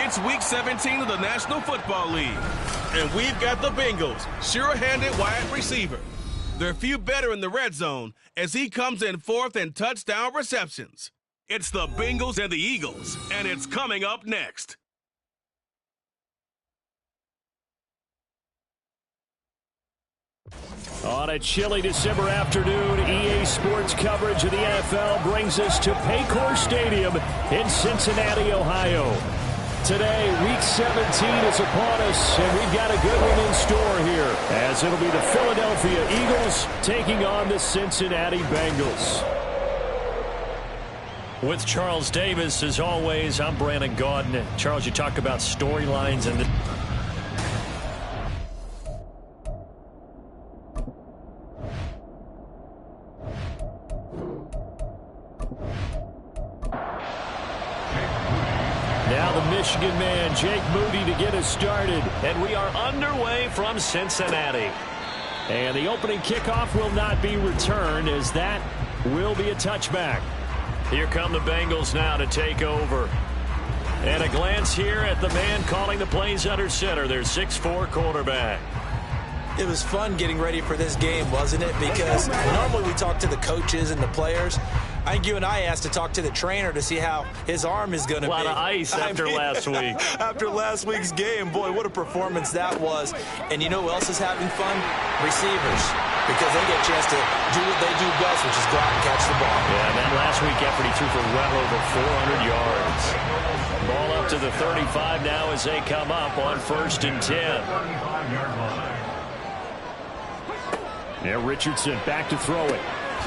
It's Week 17 of the National Football League. And we've got the Bengals, sure-handed wide receiver. They're few better in the red zone as he comes in fourth in touchdown receptions. It's the Bengals and the Eagles, and it's coming up next. On a chilly December afternoon, EA Sports coverage of the NFL brings us to Paycor Stadium in Cincinnati, Ohio. Today, Week 17 is upon us, and we've got a good one in store here, as it'll be the Philadelphia Eagles taking on the Cincinnati Bengals. With Charles Davis, as always, I'm Brandon Gaudin. Charles, you talk about storylines and the... Now the Michigan man, Jake Moody, to get us started. And we are underway from Cincinnati. And the opening kickoff will not be returned, as that will be a touchback. Here come the Bengals now to take over. And a glance here at the man calling the plays under center, their 6'4" quarterback. It was fun getting ready for this game, wasn't it? Because normally we talk to the coaches and the players. I think you and I asked to talk to the trainer to see how his arm is going to be. A lot of ice after last week. After last week's game, boy, what a performance that was. And you know who else is having fun? Receivers. Because they get a chance to do what they do best, which is go out and catch the ball. Yeah, and that last week effort, he threw for well over 400 yards. Ball up to the 35 now as they come up on 1st and 10. Now Richardson back to throw it.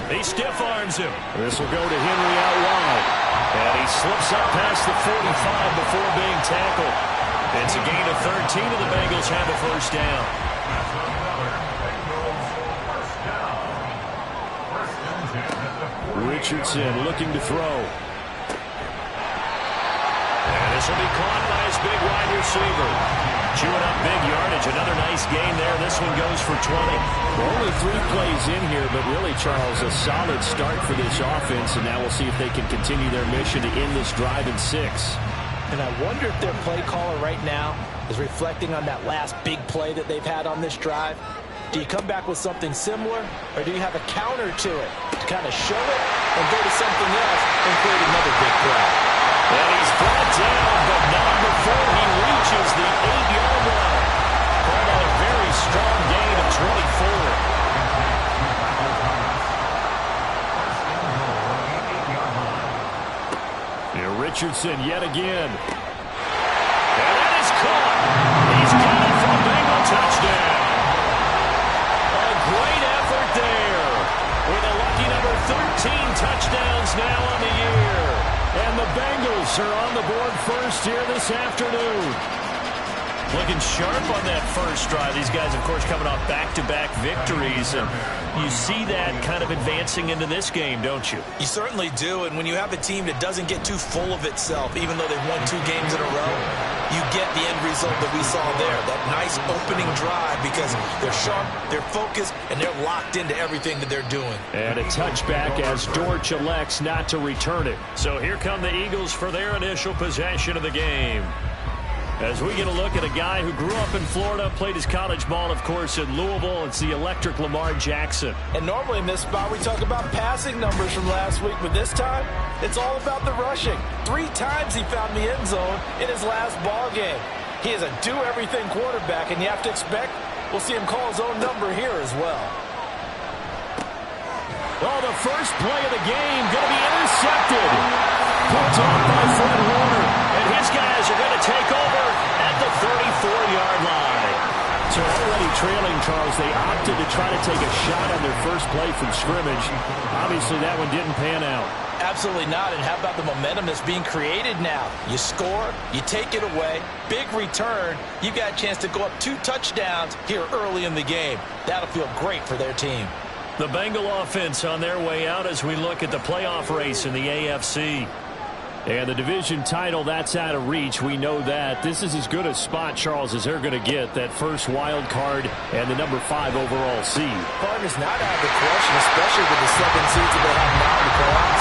He stiff arms him. This will go to Henry out wide. And he slips up past the 45 before being tackled. It's a gain of 13, and the Bengals have a first down. Richardson looking to throw. And this will be caught by his big wide receiver. Chewing up big yardage. Another nice gain there. This one goes for 20. Only 3 plays in here, but really, Charles, a solid start for this offense, and now we'll see if they can continue their mission to end this drive in 6. And I wonder if their play caller right now is reflecting on that last big play that they've had on this drive. Do you come back with something similar, or do you have a counter to it to kind of show it and go to something else and create another big play? And he's brought down, but not before he reaches the 8-yard line. Called on a very strong gain of 24. Here Richardson yet again. And that is caught. He's got it for a Bengal touchdown. A great effort there. With a lucky number 13 touchdowns now on the year. And the Bengals are on the board first here this afternoon. Looking sharp on that first drive. These guys, of course, coming off back-to-back victories. And you see that kind of advancing into this game, don't you? You certainly do. And when you have a team that doesn't get too full of itself, even though they've won 2 games in a row, you get the end result that we saw there. That nice opening drive because they're sharp, they're focused, and they're locked into everything that they're doing. And a touchback as Dortch elects not to return it. So here come the Eagles for their initial possession of the game. As we get a look at a guy who grew up in Florida, played his college ball, of course, in Louisville. It's the electric Lamar Jackson. And normally in this spot we talk about passing numbers from last week, but this time it's all about the rushing. 3 times he found the end zone in his last ball game. He is a do-everything quarterback, and you have to expect we'll see him call his own number here as well. Oh, the first play of the game going to be intercepted. Picked off by Fred Warner. And his guys are going to take over at the 34-yard line. So already trailing, Charles, they opted to try to take a shot on their first play from scrimmage. Obviously, that one didn't pan out. Absolutely not. And how about the momentum that's being created now? You score, you take it away, big return. You've got a chance to go up 2 touchdowns here early in the game. That'll feel great for their team. The Bengal offense on their way out as we look at the playoff race in the AFC. And the division title, that's out of reach. We know that. This is as good a spot, Charles, as they're going to get. That first wild card and the number 5 overall seed. Partner's not out of the question, especially with the 7 seeds that they have now in the playoffs.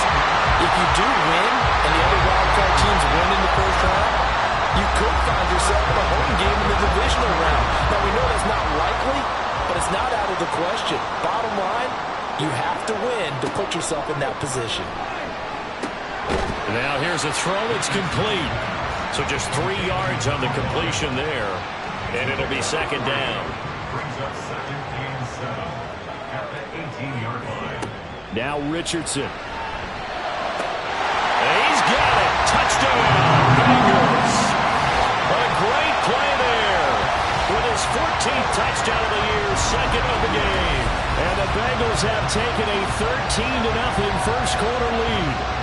If you do win and the other wild card teams win in the first round, you you could find yourself in a home game in the divisional round. Now, we know that's not likely, but it's not out of the question. Bottom line, you have to win to put yourself in that position. Now here's a throw. It's complete. So just 3 yards on the completion there, and it'll be second down. Now Richardson. And he's got it. Touchdown, Bengals. A great play there. With his 14th touchdown of the year, second of the game. And the Bengals have taken a 13-0 first quarter lead.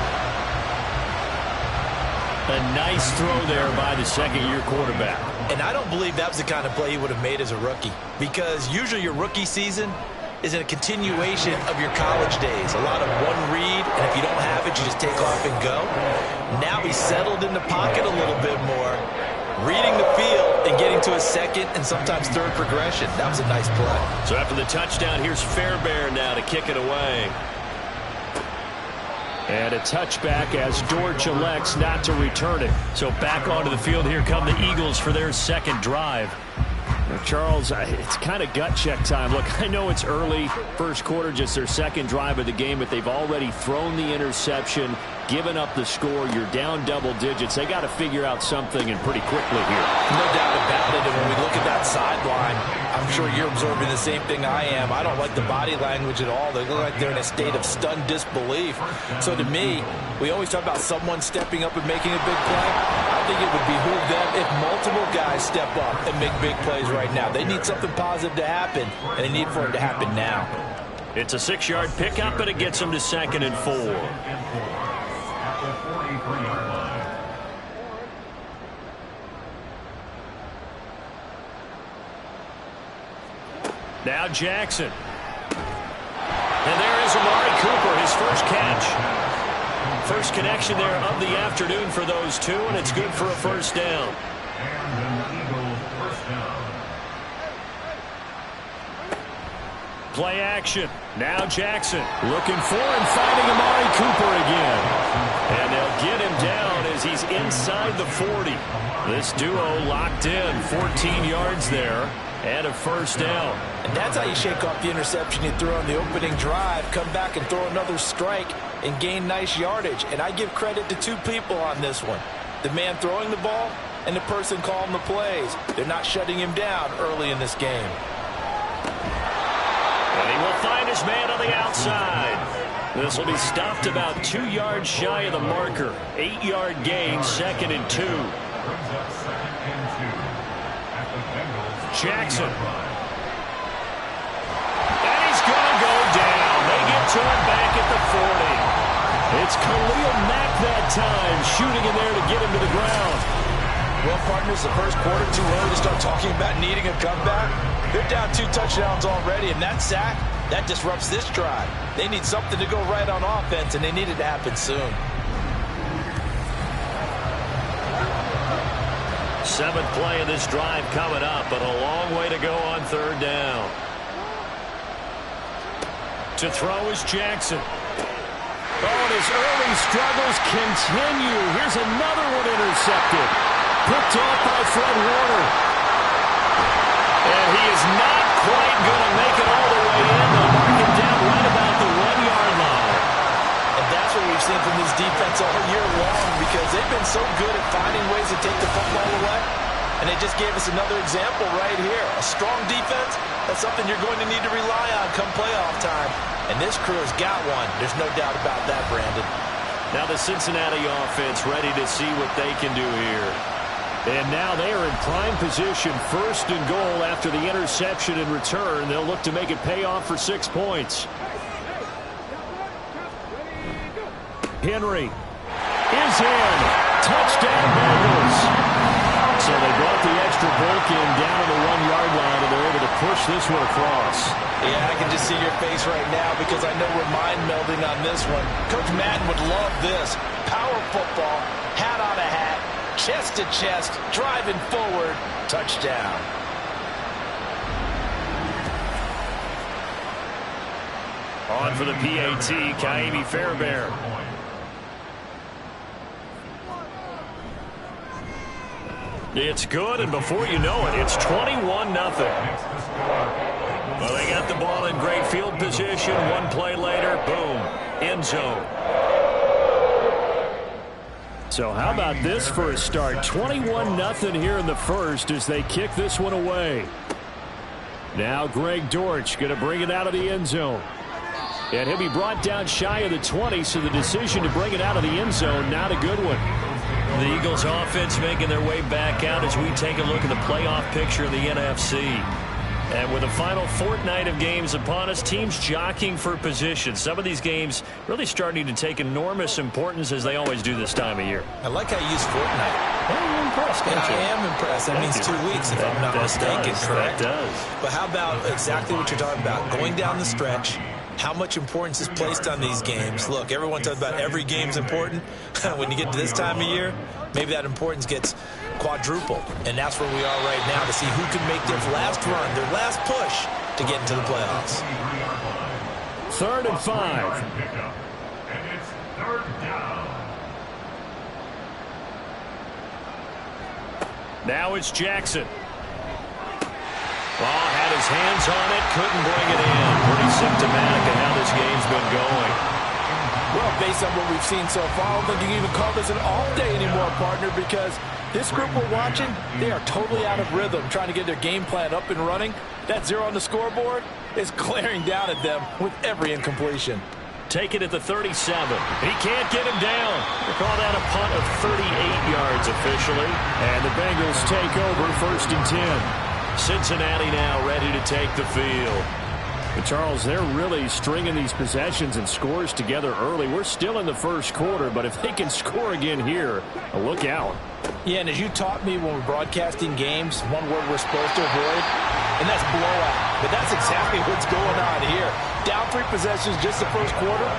A nice throw there by the second-year quarterback. And I don't believe that was the kind of play he would have made as a rookie, because usually your rookie season is in a continuation of your college days. A lot of one read, and if you don't have it, you just take off and go. Now he's settled in the pocket a little bit more, reading the field and getting to a second and sometimes third progression. That was a nice play. So after the touchdown, here's Fairbairn now to kick it away. And a touchback as Dortch elects not to return it. So back onto the field, here come the Eagles for their second drive. Now, Charles, it's kind of gut check time. Look, I know it's early, first quarter, just their second drive of the game, but they've already thrown the interception, given up the score. You're down double digits. They got to figure out something, and pretty quickly here. No doubt about it. And when we look at that sideline, I'm sure you're observing the same thing I am. I don't like the body language at all. They look like they're in a state of stunned disbelief. So to me, we always talk about someone stepping up and making a big play. I think it would behoove them if multiple guys step up and make big plays right now. They need something positive to happen, and they need for it to happen now. It's a 6-yard pickup, and it gets them to 2nd and 4. Now Jackson. And there is Amari Cooper, his first catch. First connection there of the afternoon for those two, and it's good for a first down. Play action. Now Jackson looking for and finding Amari Cooper again. And they'll get him down as he's inside the 40. This duo locked in, 14 yards there, and a first down. And that's how you shake off the interception you threw on the opening drive, come back and throw another strike and gain nice yardage. And I give credit to two people on this one. The man throwing the ball and the person calling the plays. They're not shutting him down early in this game. And he will find his man on the outside. This will be stopped about 2 yards shy of the marker. 8-yard gain, 2nd and 2. Jackson. And he's going to go down. They get to him back at the 40. It's Khalil Mack that time, shooting in there to get him to the ground. Well, partners, the first quarter, too early to start talking about needing a comeback. They're down 2 touchdowns already, and that sack, that disrupts this drive. They need something to go right on offense, and they need it to happen soon. 7th play of this drive coming up, but a long way to go on 3rd down. To throw is Jackson. Oh, and his early struggles continue. Here's another one intercepted. Picked off by Fred Warner. And he is not quite going to make it all the way in. They'll mark him down right about the 1-yard line. And that's what we've seen from this defense all year long, because they've been so good at finding ways to take the football away. And they just gave us another example right here. A strong defense, that's something you're going to need to rely on come playoff time. And this crew has got one. There's no doubt about that, Brandon. Now the Cincinnati offense ready to see what they can do here. And now they are in prime position, 1st and goal after the interception and return. They'll look to make it pay off for 6 points. Henry is in. Touchdown, Bengals. So they brought the extra bulk in down to the 1-yard line, and they're able to push this one across. Yeah, I can just see your face right now, because I know we're mind melding on this one. Coach Madden would love this. Power football, hat on a hat, chest to chest, driving forward, touchdown. On for the PAT, Ka'imi It's good, and before you know it, it's 21-0. Well, they got the ball in great field position. One play later, boom, end zone. So how about this for a start? 21-0 here in the first as they kick this one away. Now Greg Dortch going to bring it out of the end zone. And he'll be brought down shy of the 20, so the decision to bring it out of the end zone, not a good one. The Eagles offense making their way back out as we take a look at the playoff picture of the NFC. And with the final fortnight of games upon us, teams jockeying for position. Some of these games really starting to take enormous importance as they always do this time of year. I like how you use fortnight. Hey, you're impressed, don't you? I am impressed. That means 2 weeks if I'm not mistaken, correct? That does. But how about exactly what you're talking about? Going down the stretch, how much importance is placed on these games. Look, everyone talks about every game's important. When you get to this time of year, maybe that importance gets quadrupled. And that's where we are right now to see who can make their last run, their last push to get into the playoffs. 3rd and 5. And it's 3rd down. Now it's Jackson. Ball had his hands on it, couldn't bring it in. Pretty symptomatic of how this game's been going. Well, based on what we've seen so far, I don't think you can even call this an off day anymore, partner, because this group we're watching, they are totally out of rhythm, trying to get their game plan up and running. That 0 on the scoreboard is glaring down at them with every incompletion. Take it at the 37. He can't get him down. They call that a punt of 38 yards officially. And the Bengals take over 1st and 10. Cincinnati now ready to take the field. But Charles, they're really stringing these possessions and scores together early. We're still in the first quarter, but if they can score again here, look out. Yeah, and as you taught me when we're broadcasting games, one word we're supposed to avoid, and that's blowout. But that's exactly what's going on here. Down 3 possessions just the first quarter.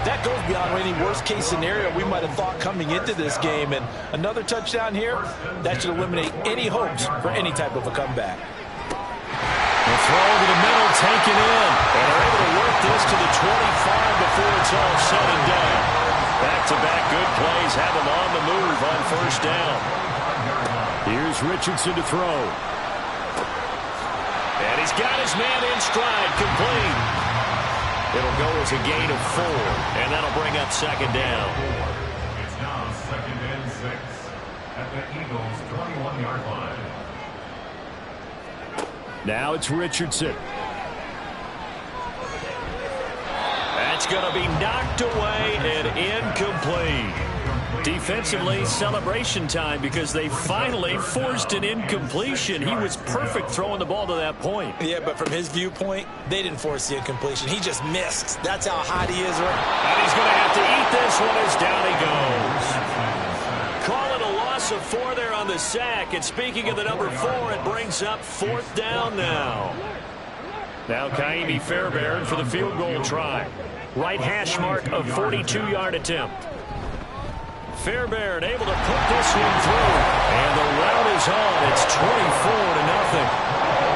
That goes beyond any worst-case scenario we might have thought coming into this game. And another touchdown here, that should eliminate any hopes for any type of a comeback. The throw over the middle, taken in. And they're able to work this to the 25 before it's all said and done. Back-to-back good plays have him on the move on 1st down. Here's Richardson to throw. And he's got his man in stride, complete. It'll go as a gain of 4, and that'll bring up 2nd down. It's now 2nd and 6 at the Eagles' 21-yard line. Now it's Richardson. That's going to be knocked away and incomplete. Defensively, celebration time because they finally forced an incompletion. He was perfect throwing the ball to that point. Yeah, but from his viewpoint, they didn't force the incompletion. He just missed. That's how hot he is right now. And he's going to have to eat this one as down he goes. Call it a loss of 4 there on the sack. And speaking of the number 4, it brings up 4th down now. Now Kaimi Fairbairn for the field goal try. Right hash mark of 42-yard attempt. Fairbairn able to put this one through. And the route is on. It's 24-0.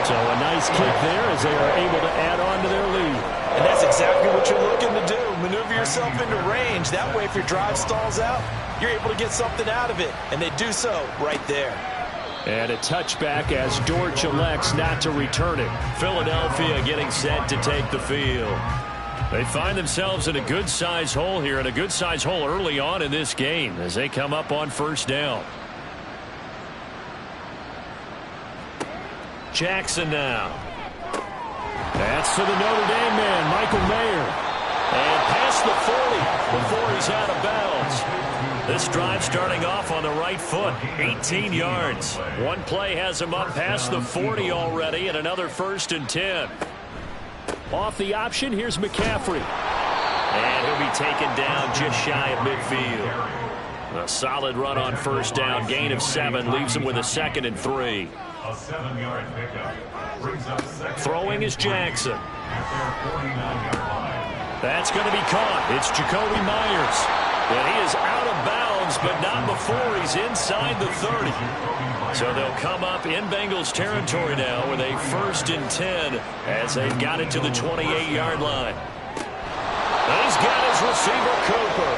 So a nice kick there as they are able to add on to their lead. And that's exactly what you're looking to do. Maneuver yourself into range. That way, if your drive stalls out, you're able to get something out of it. And they do so right there. And a touchback as Dortch elects not to return it. Philadelphia getting set to take the field. They find themselves in a good-sized hole here, and a good-sized hole early on in this game as they come up on 1st down. Jackson now. That's to the Notre Dame man, Michael Mayer. And past the 40 before he's out of bounds. This drive starting off on the right foot, 18 yards. One play has him up past the 40 already, and another 1st and 10. Off the option, here's McCaffrey. And he'll be taken down just shy of midfield. A solid run on 1st down, gain of 7, leaves him with a 2nd and 3. A 7-yard pickup brings up 2nd. Throwing is Jackson. At their 49-yard line. That's going to be caught. It's Jacoby Myers. And he is out of bounds, but not before he's inside the 30. So they'll come up in Bengals territory now with a 1st and 10 as they've got it to the 28-yard line. And he's got his receiver, Cooper.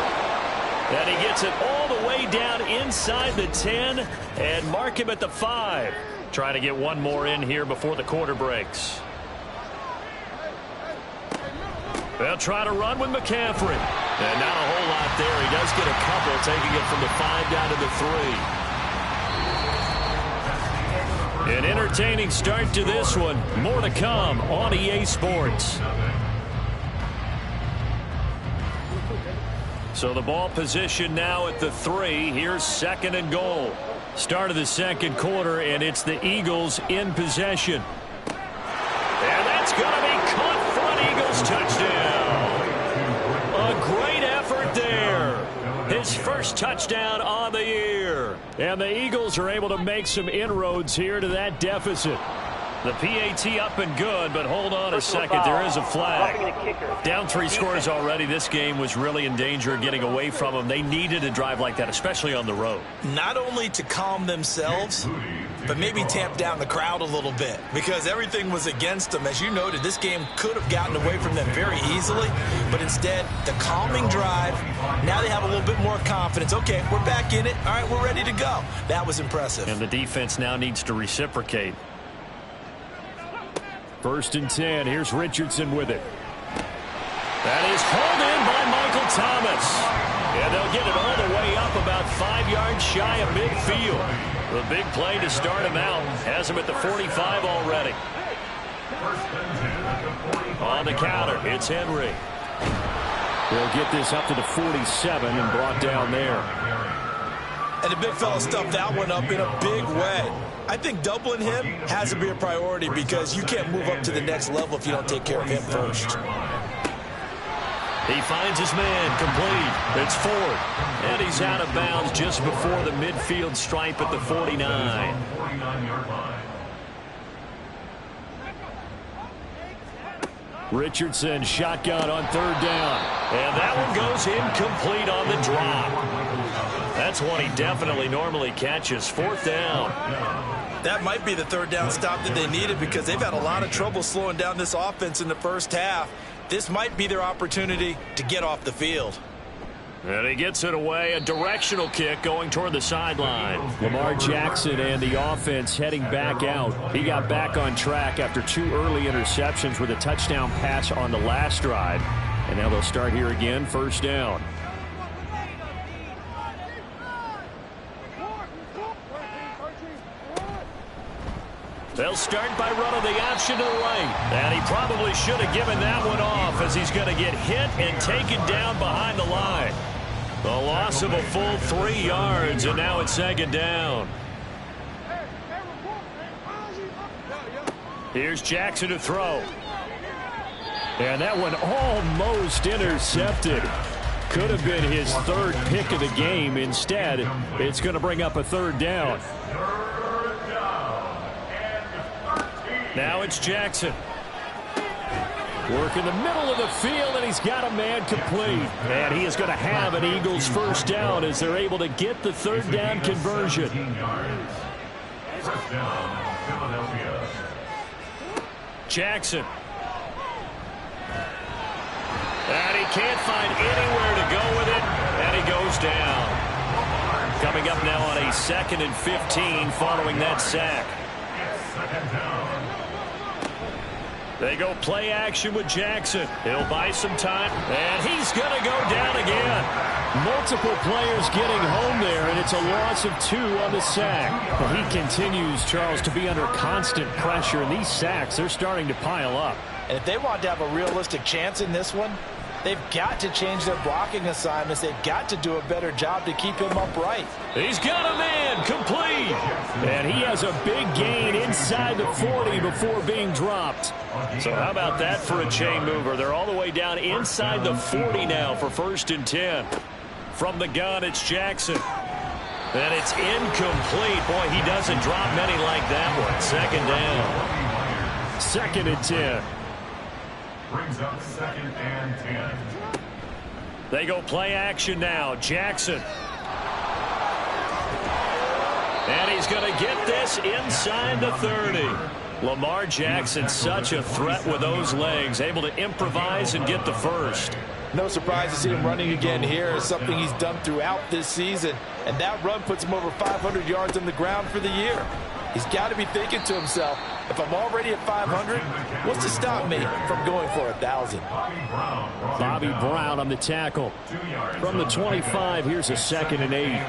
And he gets it all the way down inside the 10 and mark him at the 5. Trying to get one more in here before the quarter breaks. They'll try to run with McCaffrey. And not a whole lot there. He does get a couple, taking it from the 5 down to the 3. An entertaining start to this one. More to come on EA Sports. So the ball position now at the 3. Here's 2nd and goal. Start of the second quarter, and it's the Eagles in possession. And that's going to be caught front. Eagles touchdown. A great effort there. His first touchdown on the year. And the Eagles are able to make some inroads here to that deficit. The PAT up and good, but hold on a second. There is a flag. Down 3 scores already. This game was really in danger of getting away from them. They needed a drive like that, especially on the road. Not only to calm themselves, but maybe tamp down the crowd a little bit because everything was against them. As you noted, this game could have gotten away from them very easily, but instead, the calming drive, now they have a little bit more confidence. Okay, we're back in it. All right, we're ready to go. That was impressive. And the defense now needs to reciprocate. 1st and 10. Here's Richardson with it. That is hauled in by Michael Thomas. And they'll get it all the way up about 5 yards shy of midfield. The big play to start him out. Has him at the 45 already. On the counter, it's Henry. They'll get this up to the 47 and brought down there. And the big fella stuffed that one up in a big way. I think doubling him has to be a priority because you can't move up to the next level if you don't take care of him first. He finds his man complete. It's Ford. And he's out of bounds just before the midfield stripe at the 49. Richardson shotgun on 3rd down. And that one goes incomplete on the drop. That's one he definitely normally catches. 4th down. That might be the 3rd down stop that they needed because they've had a lot of trouble slowing down this offense in the first half. This might be their opportunity to get off the field. And he gets it away. A directional kick going toward the sideline. Lamar Jackson and the offense heading back out. He got back on track after 2 early interceptions with a touchdown pass on the last drive. And now they'll start here again, 1st down. They'll start by running the option to the right. And he probably should have given that one off as he's going to get hit and taken down behind the line. The loss of a full 3 yards, and now it's 2nd down. Here's Jackson to throw. And that one almost intercepted. Could have been his 3rd pick of the game. Instead, it's going to bring up a 3rd down. Now it's Jackson. Work in the middle of the field, and he's got a man complete. And he is going to have an Eagles 1st down as they're able to get the 3rd down conversion. Jackson. And he can't find anywhere to go with it, and he goes down. Coming up now on a 2nd and 15 following that sack. They go play action with Jackson. He'll buy some time, and he's going to go down again. Multiple players getting home there, and it's a loss of 2 on the sack. Well, he continues, Charles, to be under constant pressure, and these sacks, they're starting to pile up. And if they want to have a realistic chance in this one, they've got to change their blocking assignments. They've got to do a better job to keep him upright. He's got a man complete. And he has a big gain inside the 40 before being dropped. So how about that for a chain mover? They're all the way down inside the 40 now for 1st and 10. From the gun, it's Jackson. And it's incomplete. Boy, he doesn't drop many like that one. 2nd down. 2nd and 10. Brings up 2nd and 10. They go play action now. Jackson. And he's going to get this inside the 30. Lamar Jackson, such a threat with those legs, able to improvise and get the 1st. No surprise to see him running again here. It's something he's done throughout this season. And that run puts him over 500 yards on the ground for the year. He's got to be thinking to himself, if I'm already at 500, what's to stop me from going for 1,000? Bobby Brown on the tackle. From the 25, here's a 2nd and 8.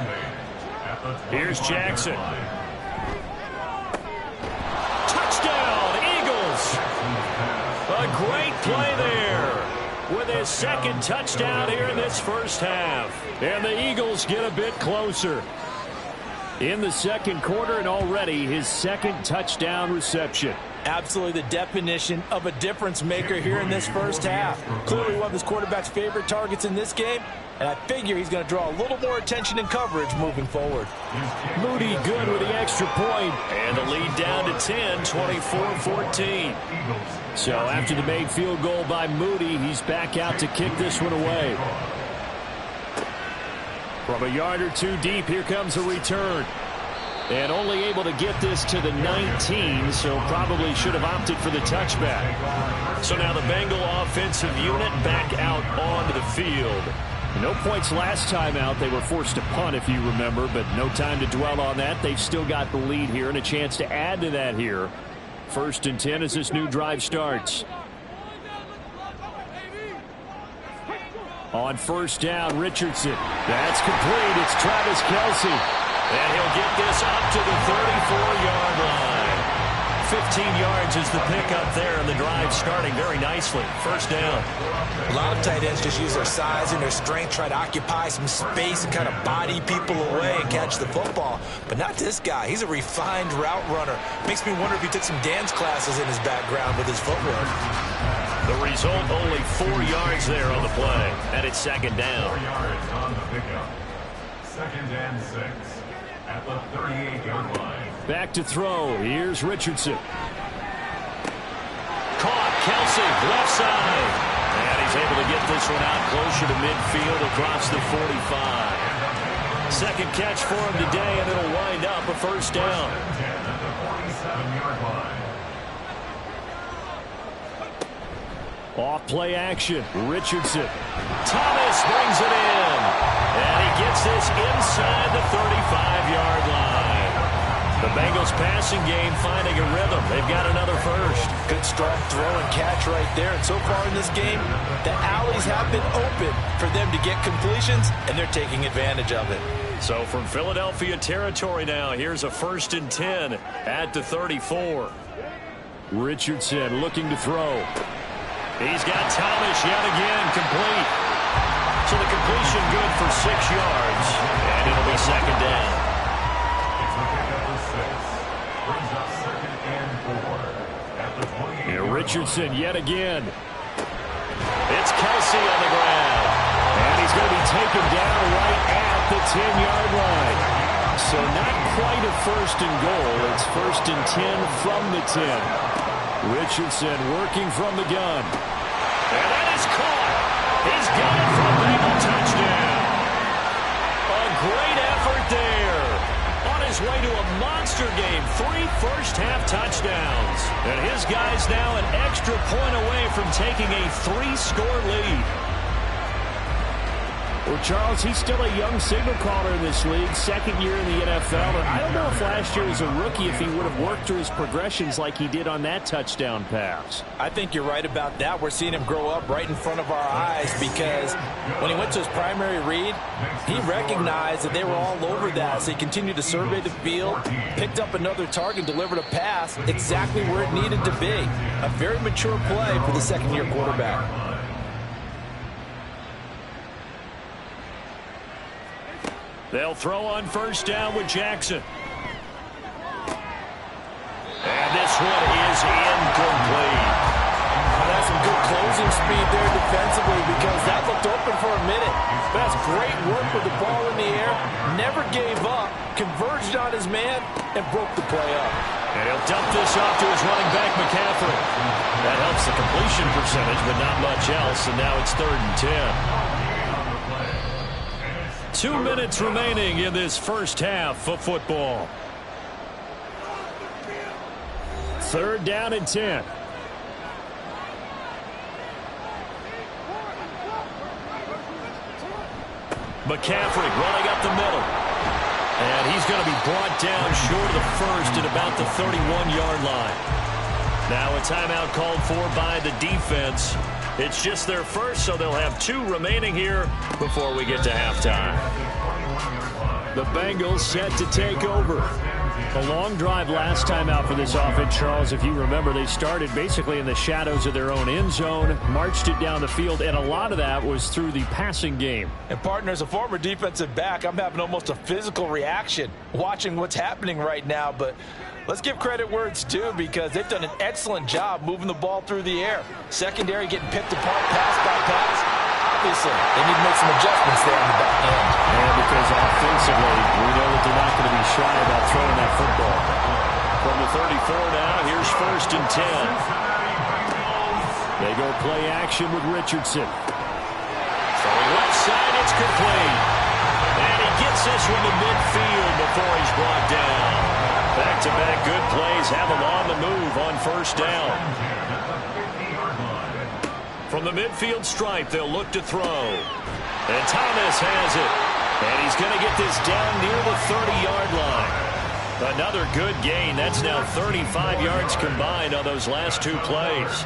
Here's Jackson. Touchdown, Eagles! A great play there with his 2nd touchdown here in this first half. And the Eagles get a bit closer in the 2nd quarter, and already his 2nd touchdown reception. Absolutely the definition of a difference maker here in this first half. Clearly one of his quarterback's favorite targets in this game, and I figure he's going to draw a little more attention and coverage moving forward. Moody good with the extra point, and the lead down to 10, 24-14. So after the made field goal by Moody, he's back out to kick this one away. From a yard or two deep, here comes a return. And only able to get this to the 19, so probably should have opted for the touchback. So now the Bengal offensive unit back out onto the field. No points last time out. They were forced to punt, if you remember, but no time to dwell on that. They've still got the lead here and a chance to add to that here. 1st and 10 as this new drive starts. On 1st down, Richardson. That's complete. It's Travis Kelce. And he'll get this up to the 34-yard line. 15 yards is the pickup there, and the drive starting very nicely. 1st down. A lot of tight ends just use their size and their strength, try to occupy some space and kind of body people away and catch the football. But not this guy. He's a refined route runner. Makes me wonder if he took some dance classes in his background with his footwork. The result, only 4 yards there on the play. And it's 2nd down. 4 yards on the pickup. 2nd and 6 at the 38-yard line. Back to throw. Here's Richardson. Caught. Kelce, left side. And he's able to get this one out closer to midfield across the 45. 2nd catch for him today, and it'll wind up a 1st down. 10 at the 47-yard line. Off play action. Richardson. Thomas brings it in. And he gets this inside the 35-yard line. The Bengals passing game finding a rhythm. They've got another first. Good strong throw and catch right there. And so far in this game, the alleys have been open for them to get completions, and they're taking advantage of it. So from Philadelphia territory now, here's a 1st and 10 at the 34. Richardson looking to throw. He's got Thomas yet again complete. So the completion good for 6 yards. And it'll be 2nd down. It's a pickup of 6. Brings up 2nd and 4 at the 28. Here Richardson yet again. It's Kelce on the ground. And he's going to be taken down right at the 10-yard line. So not quite a 1st and goal. It's 1st and 10 from the 10. Richardson working from the gun. And that is caught. He's got it for a Bengal touchdown. A great effort there. On his way to a monster game. 3 first-half touchdowns. And his guys now an extra point away from taking a 3-score lead. Well, Charles, he's still a young signal caller in this league, 2nd year in the NFL. But I don't know if last year as a rookie if he would have worked through his progressions like he did on that touchdown pass. I think you're right about that. We're seeing him grow up right in front of our eyes because when he went to his primary read, he recognized that they were all over that. So he continued to survey the field, picked up another target, delivered a pass exactly where it needed to be. A very mature play for the 2nd-year quarterback. They'll throw on 1st down with Jackson. And this one is incomplete. That's some good closing speed there defensively because that looked open for a minute. That's great work with the ball in the air. Never gave up, converged on his man, and broke the play up. And he'll dump this off to his running back, McCaffrey. That helps the completion percentage, but not much else, and now it's 3rd and 10. 2 minutes remaining in this first half of football. 3rd down and 10. McCaffrey running up the middle. And he's going to be brought down short of the first at about the 31-yard line. Now a timeout called for by the defense. It's just their first, so they'll have 2 remaining here before we get to halftime. The Bengals set to take over. A long drive last time out for this offense, Charles. If you remember, they started basically in the shadows of their own end zone, marched it down the field, and a lot of that was through the passing game. And, partner, as a former defensive back, I'm having almost a physical reaction watching what's happening right now. But let's give credit where it's due, because they've done an excellent job moving the ball through the air. Secondary getting picked apart pass by pass. Obviously, they need to make some adjustments there on the back end. And because offensively, we know that they're not going to be shy about throwing that football. From the 34 now, here's 1st and 10. They go play action with Richardson. Throwing left side, it's complete. And he gets this from the midfield before he's brought down. Back-to-back good plays have him on the move on 1st down. From the midfield stripe, they'll look to throw. And Thomas has it. And he's going to get this down near the 30-yard line. Another good gain. That's now 35 yards combined on those last 2 plays.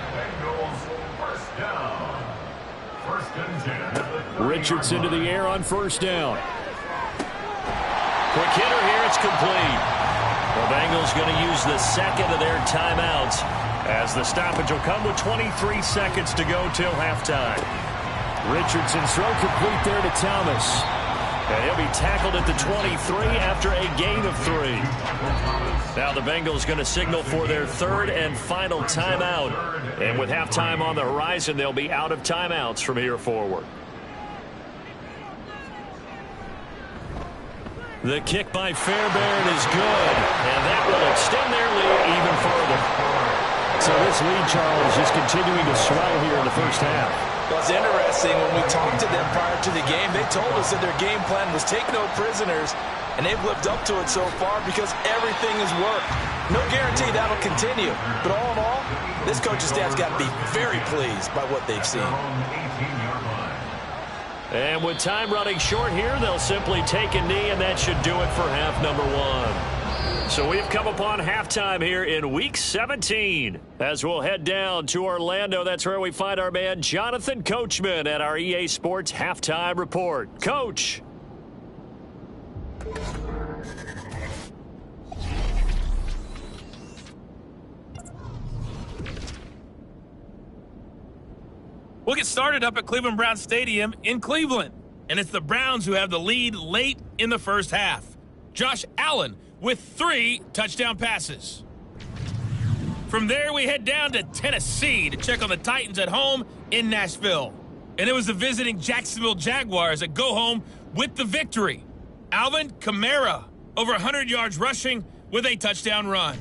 Richardson to the air on 1st down. Quick hitter here. It's complete. The Bengals going to use the second of their timeouts, as the stoppage will come with 23 seconds to go till halftime. Richardson's throw complete there to Thomas. And he'll be tackled at the 23 after a gain of 3. Now the Bengals going to signal for their 3rd and final timeout. And with halftime on the horizon, they'll be out of timeouts from here forward. The kick by Fairbairn is good. And that will extend their lead even further. So this lead, Charles, is continuing to swell here in the 1st half. Well, it's interesting. When we talked to them prior to the game, they told us that their game plan was take no prisoners, and they've lived up to it so far because everything has worked. No guarantee that'll continue. But all in all, this coaching staff's got to be very pleased by what they've seen. And with time running short here, they'll simply take a knee, and that should do it for half number 1. So we've come upon halftime here in Week 17. As we'll head down to Orlando, that's where we find our man Jonathan Coachman at our EA Sports Halftime Report. Coach. We'll get started up at Cleveland Browns Stadium in Cleveland. And it's the Browns who have the lead late in the 1st half. Josh Allen with 3 touchdown passes. From there, we head down to Tennessee to check on the Titans at home in Nashville. And it was the visiting Jacksonville Jaguars that go home with the victory. Alvin Kamara, over 100 yards rushing with a touchdown run.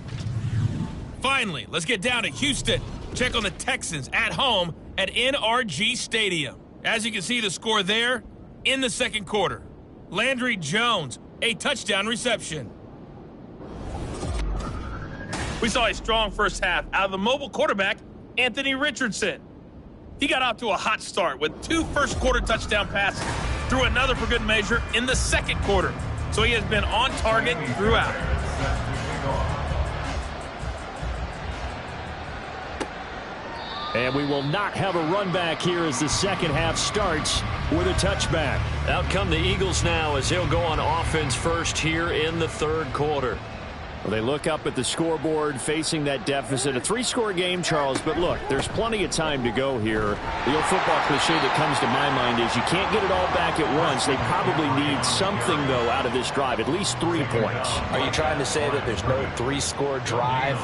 Finally, let's get down to Houston. Check on the Texans at home at NRG Stadium. As you can see, the score there in the 2nd quarter. Landry Jones, a touchdown reception. We saw a strong 1st half out of the mobile quarterback, Anthony Richardson. He got off to a hot start with 2 first-quarter touchdown passes, threw another for good measure in the 2nd quarter. So he has been on target throughout. And we will not have a run back here as the 2nd half starts with a touchback. Out come the Eagles now as they'll go on offense first here in the 3rd quarter. Well, they look up at the scoreboard facing that deficit. A 3-score game, Charles, but look, there's plenty of time to go here. The old football cliche that comes to my mind is you can't get it all back at once. They probably need something, though, out of this drive, at least 3 points. Are you trying to say that there's no 3-score drive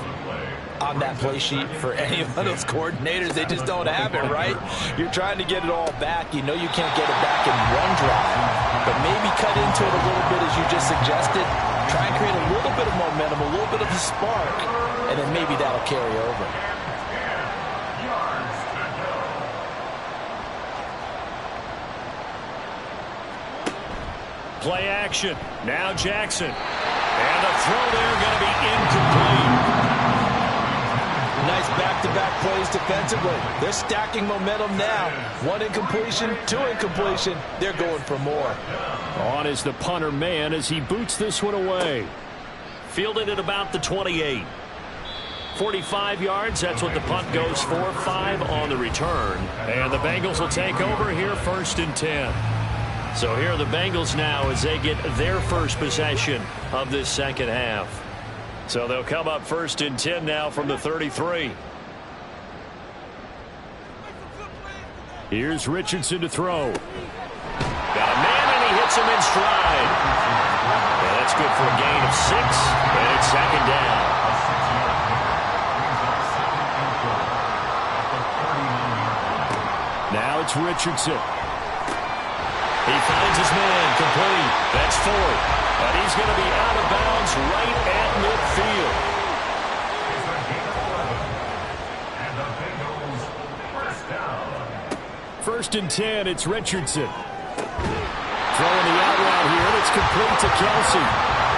on that play sheet for any of those coordinators? They just don't have it, right? You're trying to get it all back. You know you can't get it back in one drive, but maybe cut into it a little bit as you just suggested. Try and create a little bit of momentum, a little bit of a spark, and then maybe that'll carry over. Play action. Now Jackson. And the throw there going to be incomplete. Nice back-to-back plays defensively. They're stacking momentum now. 1 incompletion, 2 incompletion. They're going for more. On is the punter man as he boots this one away. Fielded at about the 28. 45 yards, that's what the punt goes for. 5 on the return. And the Bengals will take over here 1st and 10. So here are the Bengals now as they get their first possession of this second half. So they'll come up 1st and 10 now from the 33. Here's Richardson to throw. Got a man and he hits him in stride. And that's good for a gain of 6. And it's 2nd down. Now it's Richardson. He finds his man, complete. That's 4th. And he's going to be out of bounds right at midfield. And the Bengals first down. 1st and 10, it's Richardson. Throwing the out route here, and it's complete to Kelsey.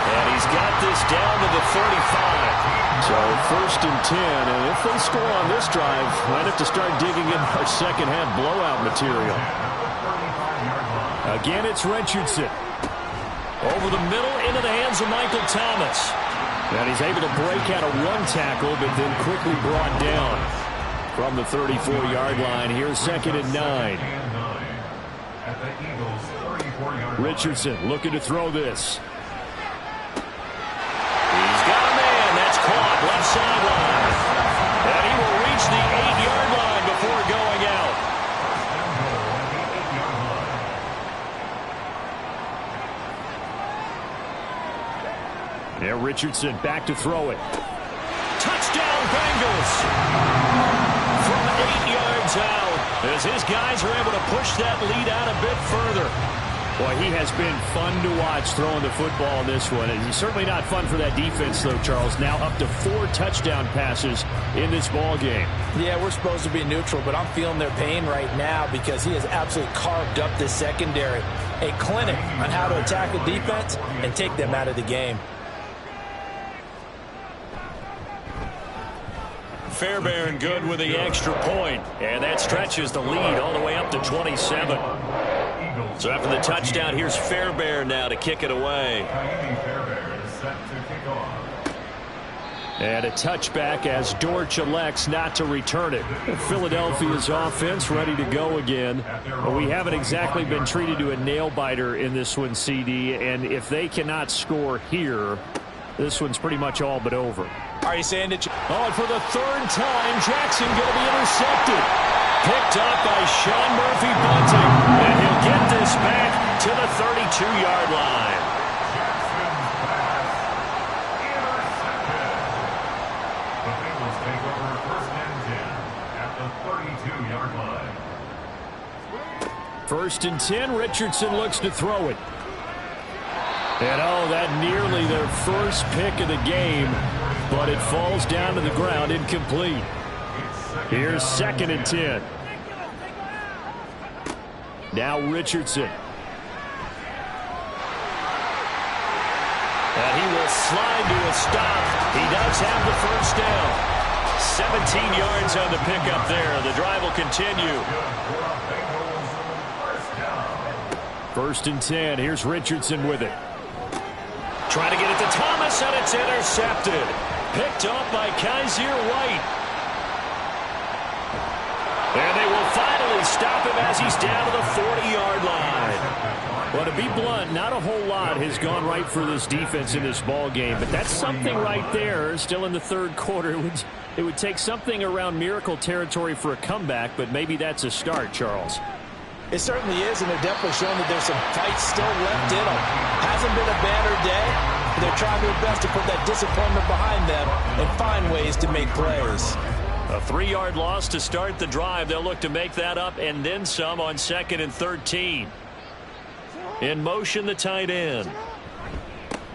And he's got this down to the 35. So 1st and 10, and if they score on this drive, might have to start digging in our second half blowout material. Again, it's Richardson. Over the middle, into the hands of Michael Thomas. And he's able to break out a run tackle, but then quickly brought down from the 34-yard line. Here's 2nd and 9. At the Eagles' 34-yard line. Richardson looking to throw this. He's got a man. That's caught left sideline. And he will reach the 8-yard line before going out. Yeah, Richardson back to throw it. Touchdown, Bengals! From 8 yards out, as his guys are able to push that lead out a bit further. Boy, he has been fun to watch throwing the football in this one. And he's certainly not fun for that defense, though, Charles. Now up to 4 touchdown passes in this ball game. Yeah, we're supposed to be neutral, but I'm feeling their pain right now because he has absolutely carved up this secondary. A clinic on how to attack a defense and take them out of the game. Fairbairn good with the extra point, and that stretches the lead all the way up to 27. So after the touchdown, here's Fairbairn now to kick it away. Fairbairn is set to kick off. And a touchback as Dortch elects not to return it. Philadelphia's offense ready to go again. But we haven't exactly been treated to a nail-biter in this one, CD, and if they cannot score here, this one's pretty much all but over. Are you saying that? Oh, and for the 3rd time, Jackson going to be intercepted. Picked up by Sean Murphy-Bunting. And he'll get this back to the 32-yard line. Jackson's pass intercepted. The Bengals take over 1st and 10 at the 32-yard line. 1st and 10, Richardson looks to throw it. And oh, that nearly their first pick of the game, but it falls down to the ground incomplete. Here's 2nd and 10. Now Richardson. And he will slide to a stop. He does have the 1st down. 17 yards on the pickup there. The drive will continue. 1st and 10. Here's Richardson with it. Trying to get it to Thomas, and it's intercepted. Picked up by Kaiser White. And they will finally stop him as he's down to the 40-yard line. Well, to be blunt, not a whole lot has gone right for this defense in this ball game, but that's something right there. Still in the 3rd quarter. It would take something around miracle territory for a comeback, but maybe that's a start, Charles. It certainly is, and they're definitely showing that there's some fight still left in them. Hasn't been a banner day, but they're trying their best to put that disappointment behind them and find ways to make plays. A 3-yard loss to start the drive. They'll look to make that up and then some on 2nd and 13. In motion, the tight end.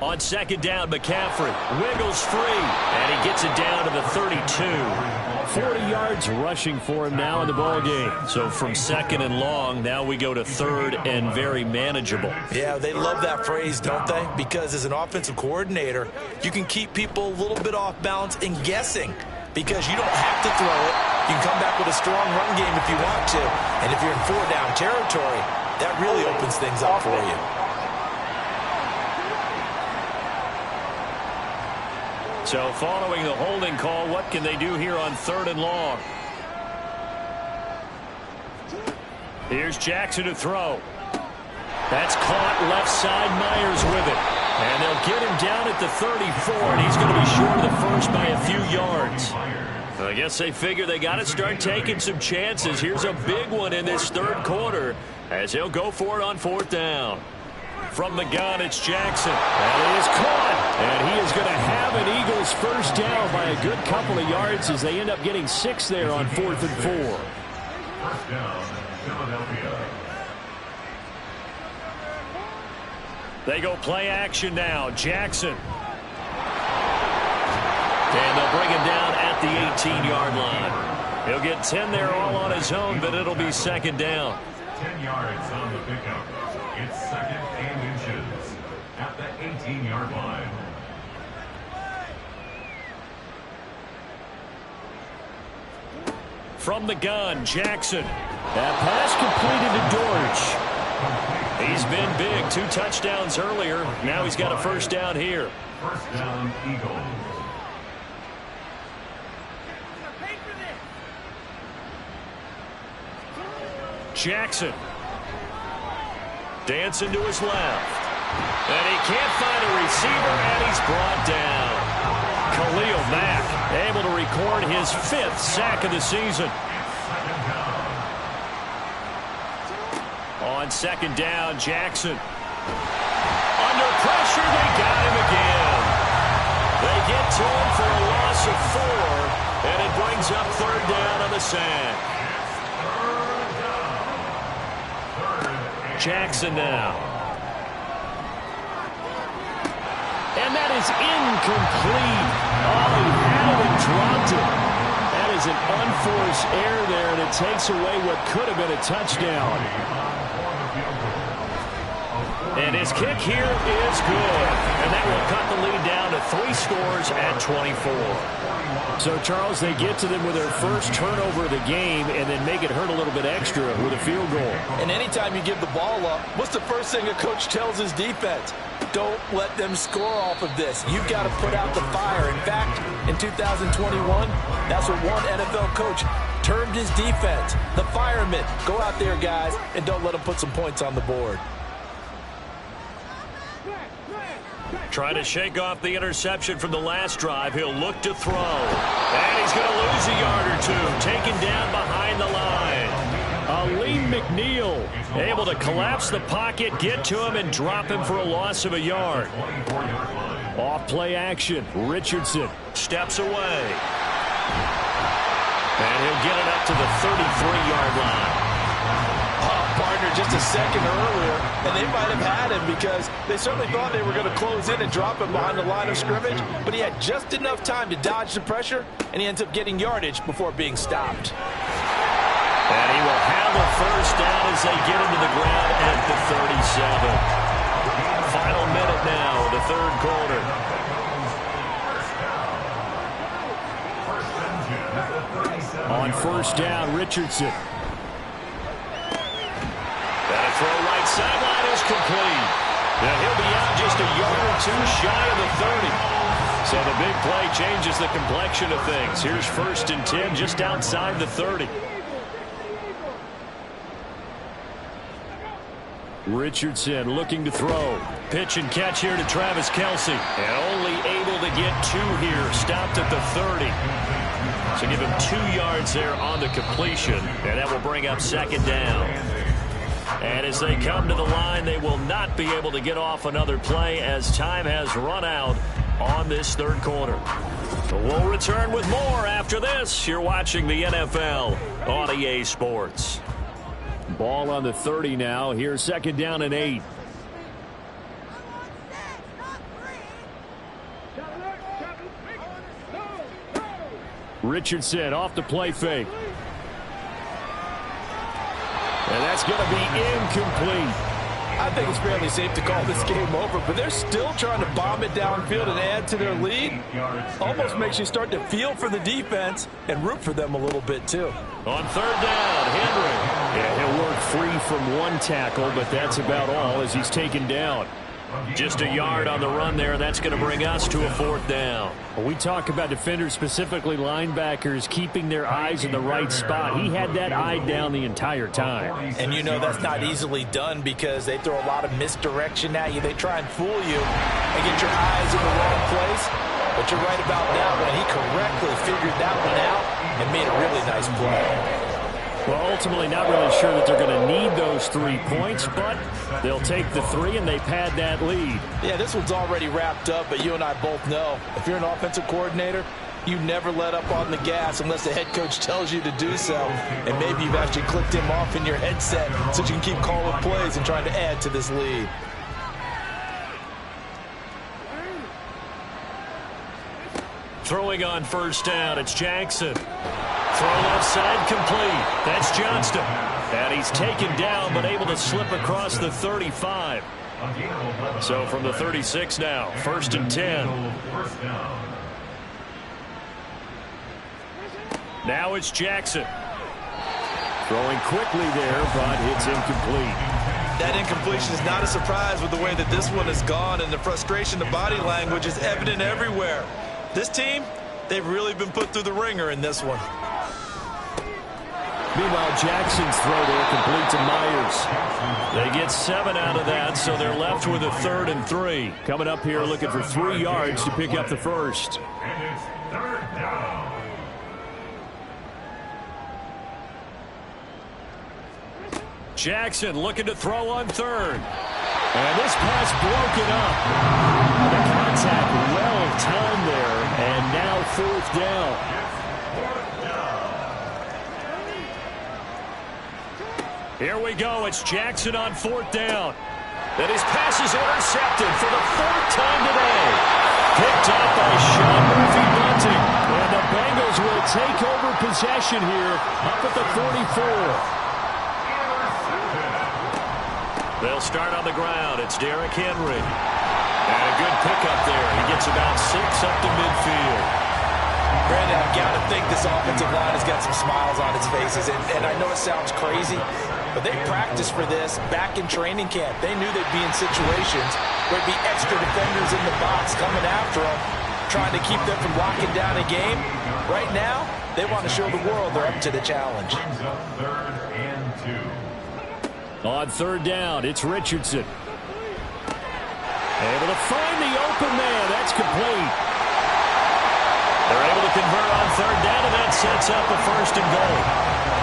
On 2nd down, McCaffrey wiggles free, and he gets it down to the 32. 40 yards rushing for him now in the ball game. So from 2nd and long, now we go to 3rd and very manageable. Yeah, they love that phrase, don't they? Because as an offensive coordinator, you can keep people a little bit off balance and guessing. because you don't have to throw it. You can come back with a strong run game if you want to. And if you're in 4-down territory, that really opens things up for you. So following the holding call, what can they do here on 3rd and long? Here's Jackson to throw. That's caught left side. Myers with it. And they'll get him down at the 34, and he's going to be short of the first by a few yards. I guess they figure they got to start taking some chances. Here's a big one in this 3rd quarter as he'll go for it on 4th down. From the gun, it's Jackson. That is caught. And he is going to have an Eagles first down by a good couple of yards as they end up getting 6 there on 4th and 4. First down, Philadelphia. They go play action now. Jackson. And they'll bring him down at the 18-yard line. He'll get 10 there all on his own, but it'll be 2nd down. 10 yards on the pickup. It's 2nd and inches at the 18-yard line. From the gun, Jackson. That pass completed to Dortch. He's been big. 2 touchdowns earlier. Now he's got a first down here. First down, Eagles. Jackson. Dancing to his left. And he can't find a receiver, and he's brought down. Khalil Mack able to record his 5th sack of the season. On 2nd down, Jackson. Under pressure, they got him again. They get to him for a loss of 4, and it brings up 3rd down on the sack. Jackson now. And that is incomplete. Oh, he had it and dropped it. That is an unforced error there, and it takes away what could have been a touchdown. And his kick here is good. And that will cut the lead down to 3 scores at 24. So, Charles, they get to them with their first turnover of the game and then make it hurt a little bit extra with a field goal. And anytime you give the ball up, what's the first thing a coach tells his defense? Don't let them score off of this. You've got to put out the fire. In fact, in 2021, that's what one NFL coach termed his defense. The firemen. Go out there, guys, and don't let them put some points on the board. Trying to shake off the interception from the last drive. He'll look to throw. And he's going to lose a yard or 2. Taken down behind the line. Aleem McNeil able to collapse the pocket, get to him, and drop him for a loss of a yard. Off play action. Richardson steps away. And he'll get it up to the 33-yard line. Partner just a second earlier, and they might have had him because they certainly thought they were going to close in and drop him behind the line of scrimmage, but he had just enough time to dodge the pressure, and he ends up getting yardage before being stopped. And he will have a first down as they get into the ground at the 37. Final minute now, the 3rd quarter. On first down, Richardson. That throw right sideline is complete. Now he'll be out just a yard or 2 shy of the 30. So the big play changes the complexion of things. Here's 1st and 10 just outside the 30. Richardson looking to throw. Pitch and catch here to Travis Kelce. And only able to get 2 here. Stopped at the 30. So give him 2 yards there on the completion. And that will bring up 2nd down. And as they come to the line, they will not be able to get off another play as time has run out on this 3rd quarter. We'll return with more after this. You're watching the NFL on EA Sports. Ball on the 30 now. Here's 2nd down and 8. Richardson off the play fake. And that's going to be incomplete. I think it's fairly safe to call this game over, but they're still trying to bomb it downfield and add to their lead. Almost makes you start to feel for the defense and root for them a little bit, too. On third down, Henry. Yeah, he'll work free from one tackle, but that's about all as he's taken down. Just a yard on the run there, and that's going to bring us to a fourth down. When we talk about defenders, specifically linebackers, keeping their eyes in the right spot, he had that eye down the entire time. And you know that's not easily done because they throw a lot of misdirection at you. They try and fool you and get your eyes in the wrong place. But you're right about that one. He correctly figured that one out and made a really nice play. Well, ultimately not really sure that they're going to need those 3 points, but they'll take the 3 and they pad that lead. Yeah, this one's already wrapped up, but you and I both know if you're an offensive coordinator, you never let up on the gas unless the head coach tells you to do so. And maybe you've actually clicked him off in your headset so you can keep calling plays and trying to add to this lead. Throwing on first down, it's Jackson. Throw left side complete. That's Johnston. And he's taken down but able to slip across the 35. So from the 36 now, 1st and 10. Now it's Jackson. Throwing quickly there, but it's incomplete. That incompletion is not a surprise with the way that this one has gone, and the frustration, the body language is evident everywhere. This team, they've really been put through the ringer in this one. Meanwhile, Jackson's throw there complete to Myers. They get 7 out of that, so they're left with a 3rd and 3. Coming up here looking for 3 yards to pick up the first. And it's 3rd down. Jackson looking to throw on 3rd. And this pass broken up. The contact well timed there, and now 4th down. Here we go. It's Jackson on 4th down. And his pass is intercepted for the 4th time today. Picked up by Sean Murphy-Bunting. And the Bengals will take over possession here up at the 44. They'll start on the ground. It's Derrick Henry. And a good pickup there. He gets about 6 up to midfield. Brandon, I've got to think this offensive line has got some smiles on its faces. And I know it sounds crazy, but they practiced for this back in training camp. They knew they'd be in situations where there'd be extra defenders in the box coming after them, trying to keep them from locking down a game. Right now, they want to show the world they're up to the challenge. On 3rd down, it's Richardson. Able to find the open man. That's complete. They're able to convert on 3rd down, and that sets up a 1st and goal.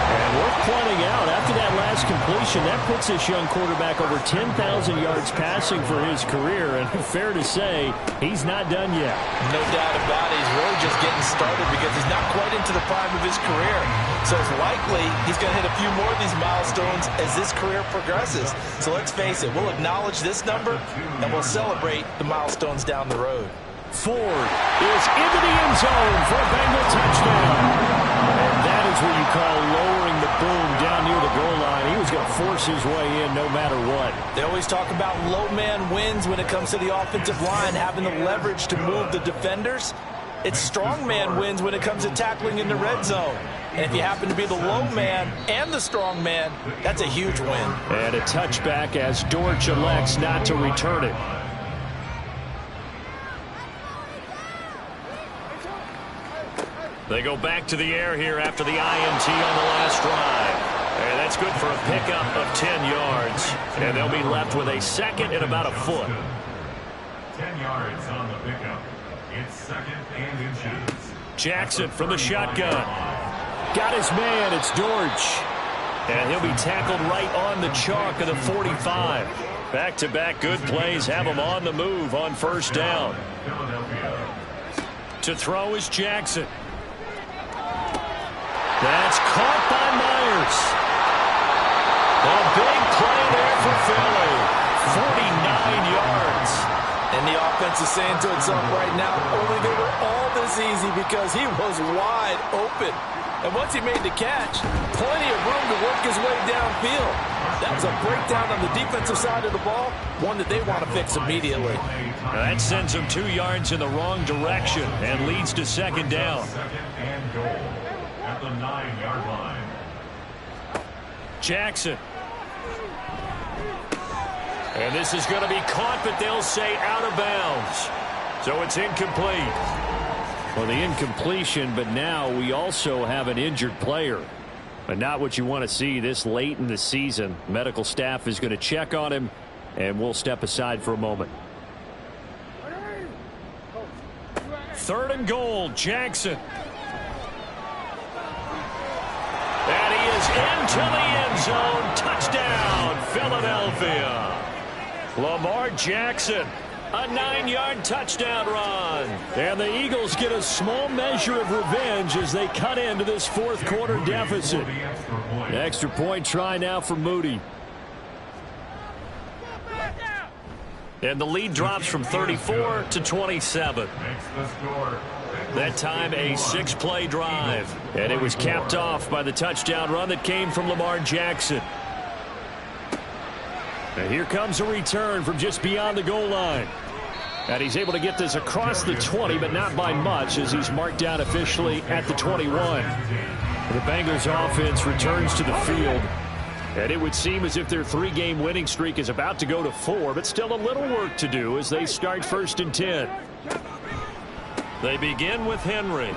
And worth pointing out, after that last completion, that puts this young quarterback over 10,000 yards passing for his career. And fair to say, he's not done yet. No doubt about it. He's really just getting started because he's not quite into the prime of his career. So it's likely he's going to hit a few more of these milestones as this career progresses. So let's face it, we'll acknowledge this number, and we'll celebrate the milestones down the road. Ford is into the end zone for a Bengal touchdown. And that is what you call lowering the boom down near the goal line. He was going to force his way in no matter what. They always talk about low man wins when it comes to the offensive line, having the leverage to move the defenders. It's strong man wins when it comes to tackling in the red zone. And if you happen to be the low man and the strong man, that's a huge win. And a touchback as Dortch elects not to return it. They go back to the air here after the INT on the last drive. And that's good for a pickup of 10 yards. And they'll be left with a 2nd and about a foot. 10 yards on the pickup. It's 2nd and inches. Jackson from the shotgun. Got his man. It's Dortch. And he'll be tackled right on the chalk of the 45. Back-to-back good plays have him on the move on 1st down. To throw is Jackson. That's caught by Myers. A big play there for Philly. 49 yards. And the offense is saying to itself right now, only they were all this easy because he was wide open. And once he made the catch, plenty of room to work his way downfield. That was a breakdown on the defensive side of the ball, one that they want to fix immediately. Now that sends him 2 yards in the wrong direction and leads to second down. Second and goal at the 9-yard line. Jackson. And this is going to be caught, but they'll say out of bounds. So it's incomplete. Well, the incompletion, but now we also have an injured player. But not what you want to see this late in the season. Medical staff is going to check on him, and we'll step aside for a moment. 3rd and goal, Jackson. And he is into the end zone. Touchdown, Philadelphia. Lamar Jackson, a 9-yard touchdown run. And the Eagles get a small measure of revenge as they cut into this 4th quarter deficit. Extra point try now for Moody. And the lead drops from 34 to 27. That time a 6-play drive. And it was capped off by the touchdown run that came from Lamar Jackson. And here comes a return from just beyond the goal line. And he's able to get this across the 20, but not by much, as he's marked down officially at the 21. The Bengals offense returns to the field. And it would seem as if their 3-game winning streak is about to go to 4, but still a little work to do as they start 1st and 10. They begin with Henry.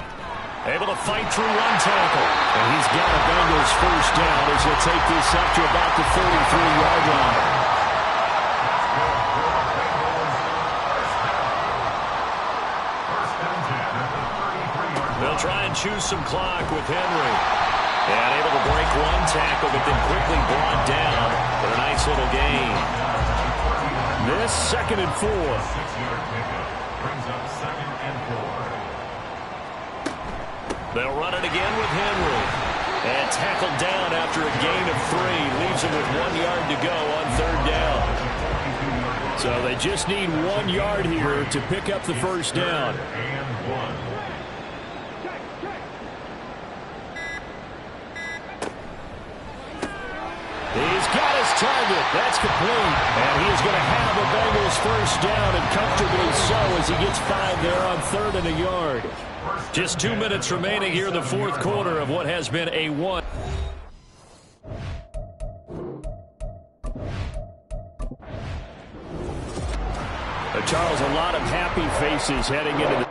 Able to fight through one tackle. And he's got a Bengals first down as he'll take this up to about the 33-yard line. They'll try and choose some clock with Henry. And able to break one tackle, but then quickly brought down for a nice little gain. This 2nd and 4. 6-yard pickup brings up 2nd and 4. They'll run it again with Henry. And tackled down after a gain of 3. Leaves him with 1 yard to go on 3rd down. So they just need 1 yard here to pick up the first down. And 1. He's got his target. That's complete. And he is going to have a Bengals first down, and comfortably so, as he gets 5 there on 3rd and a yard. Just 2 minutes remaining here in the 4th quarter of what has been a 1. Charles, a lot of happy faces heading into the